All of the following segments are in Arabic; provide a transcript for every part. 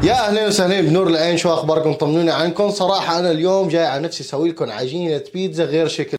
يا اهلين وسهلين بنور العين، شو اخباركم؟ طمنوني عنكم. صراحه انا اليوم جاي على نفسي اسوي لكم عجينه بيتزا غير شكل.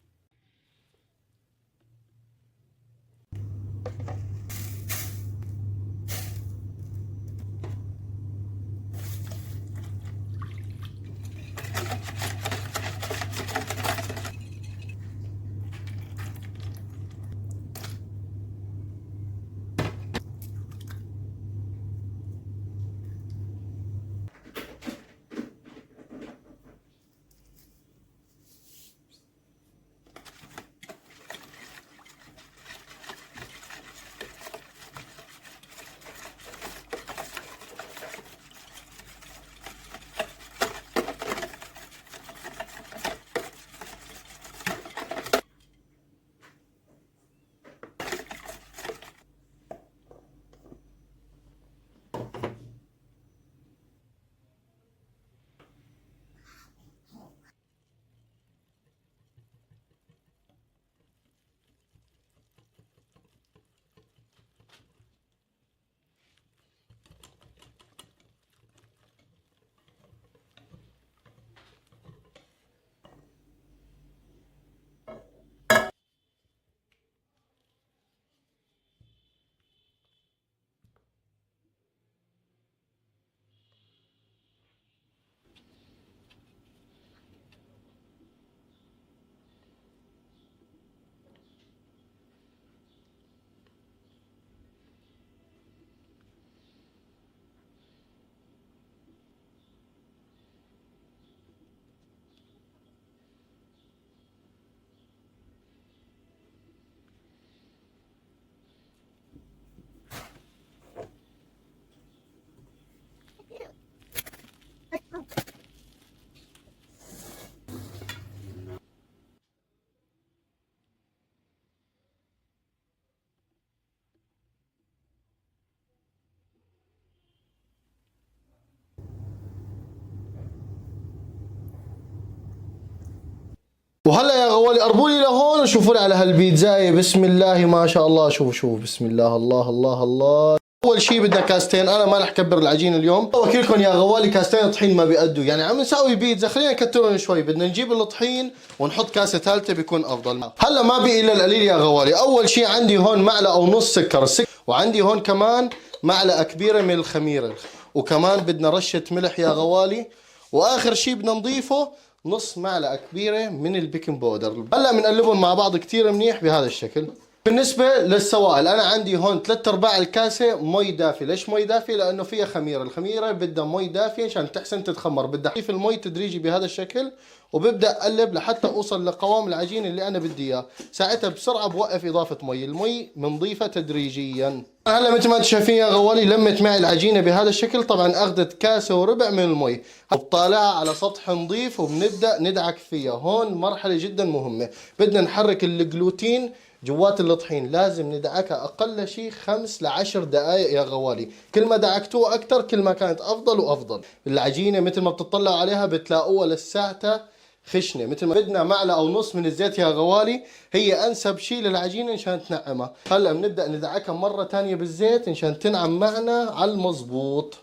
وهلا يا غوالي قربوا لي لهون وشوفوا لي على هالبيتزاية. بسم الله ما شاء الله. شوفوا بسم الله الله الله الله. اول شيء بدنا كاستين. انا ما رح كبر العجين اليوم. وكيلكم يا غوالي كاستين طحين ما بيأدوا، يعني عم نسوي بيتزا خلينا نكترهم شوي. بدنا نجيب الطحين ونحط كاسه ثالثه بيكون افضل. هلا ما بقي الا القليل يا غوالي. اول شيء عندي هون معلقه ونص سكر، وعندي هون كمان معلقه كبيره من الخميره، وكمان بدنا رشه ملح يا غوالي، واخر شيء بدنا نضيفه نص معلقه كبيره من البيكنج باودر. هلا بنقلبهم مع بعض كثير منيح بهذا الشكل. بالنسبة للسوائل أنا عندي هون 3/4 الكاسة مي دافية. ليش مي دافية؟ لأنه فيها خميرة. الخميرة بدها مي دافية عشان تحسن تتخمر. بدي أضيف المي تدريجي بهذا الشكل، وببدأ أقلب لحتى أوصل لقوام العجين اللي أنا بدي إياه. ساعتها بسرعة بوقف إضافة مي. المي بنضيفها تدريجيا. هلا مثل ما انتم شايفين يا غوالي لمت معي العجينة بهذا الشكل. طبعا أخذت كاسة وربع من المي، بطالعها على سطح نظيف وبنبدأ ندعك فيها. هون مرحلة جدا مهمة، بدنا نحرك الجلوتين جوات الطحين. لازم ندعكها اقل شيء 5 ل 10 دقائق يا غوالي. كل ما دعكتوه اكثر كل ما كانت افضل وافضل. العجينه مثل ما بتطلعوا عليها بتلاقوها لساتها خشنه. مثل ما بدنا معلقه ونص من الزيت يا غوالي، هي انسب شيء للعجينه مشان تنعمها. هلا بنبدا ندعكها مره ثانيه بالزيت مشان تنعم معنا على المضبوط.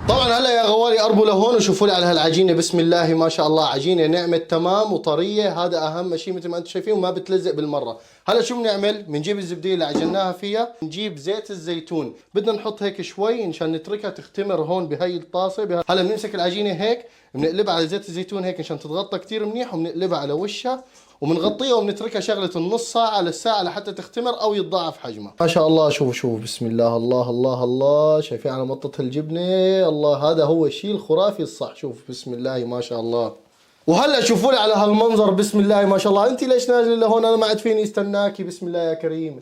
طبعا هلا يا غوالي قربوا لهون وشوفوا لي على هالعجينه. بسم الله ما شاء الله، عجينه نعمت تمام وطريه. هذا اهم شيء مثل ما انتم شايفين، وما بتلزق بالمره. هلا شو بنعمل؟ بنجيب الزبديه اللي عجناها فيها، بنجيب زيت الزيتون، بدنا نحط هيك شوي مشان نتركها تختمر هون بهي الطاسه. هلا بنمسك العجينه هيك بنقلبها على زيت الزيتون هيك مشان تتغطى كثير منيح، وبنقلبها على وشها وبنغطيها وبنتركها شغله النص ساعه للساعه لحتى تختمر او يتضاعف حجمها. ما شاء الله. شوفوا بسم الله الله الله الله. شايفين على مطة الجبنه؟ الله، هذا هو الشيء الخرافي الصح. شوف بسم الله ما شاء الله. وهلا شوفوا لي على هالمنظر. بسم الله ما شاء الله. انت ليش نازله لهون؟ انا ما عاد فيني استناكي. بسم الله يا كريم.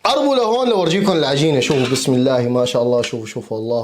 قربوا لهون لورجيكم العجينه. شوفوا بسم الله ما شاء الله. شوفوا الله.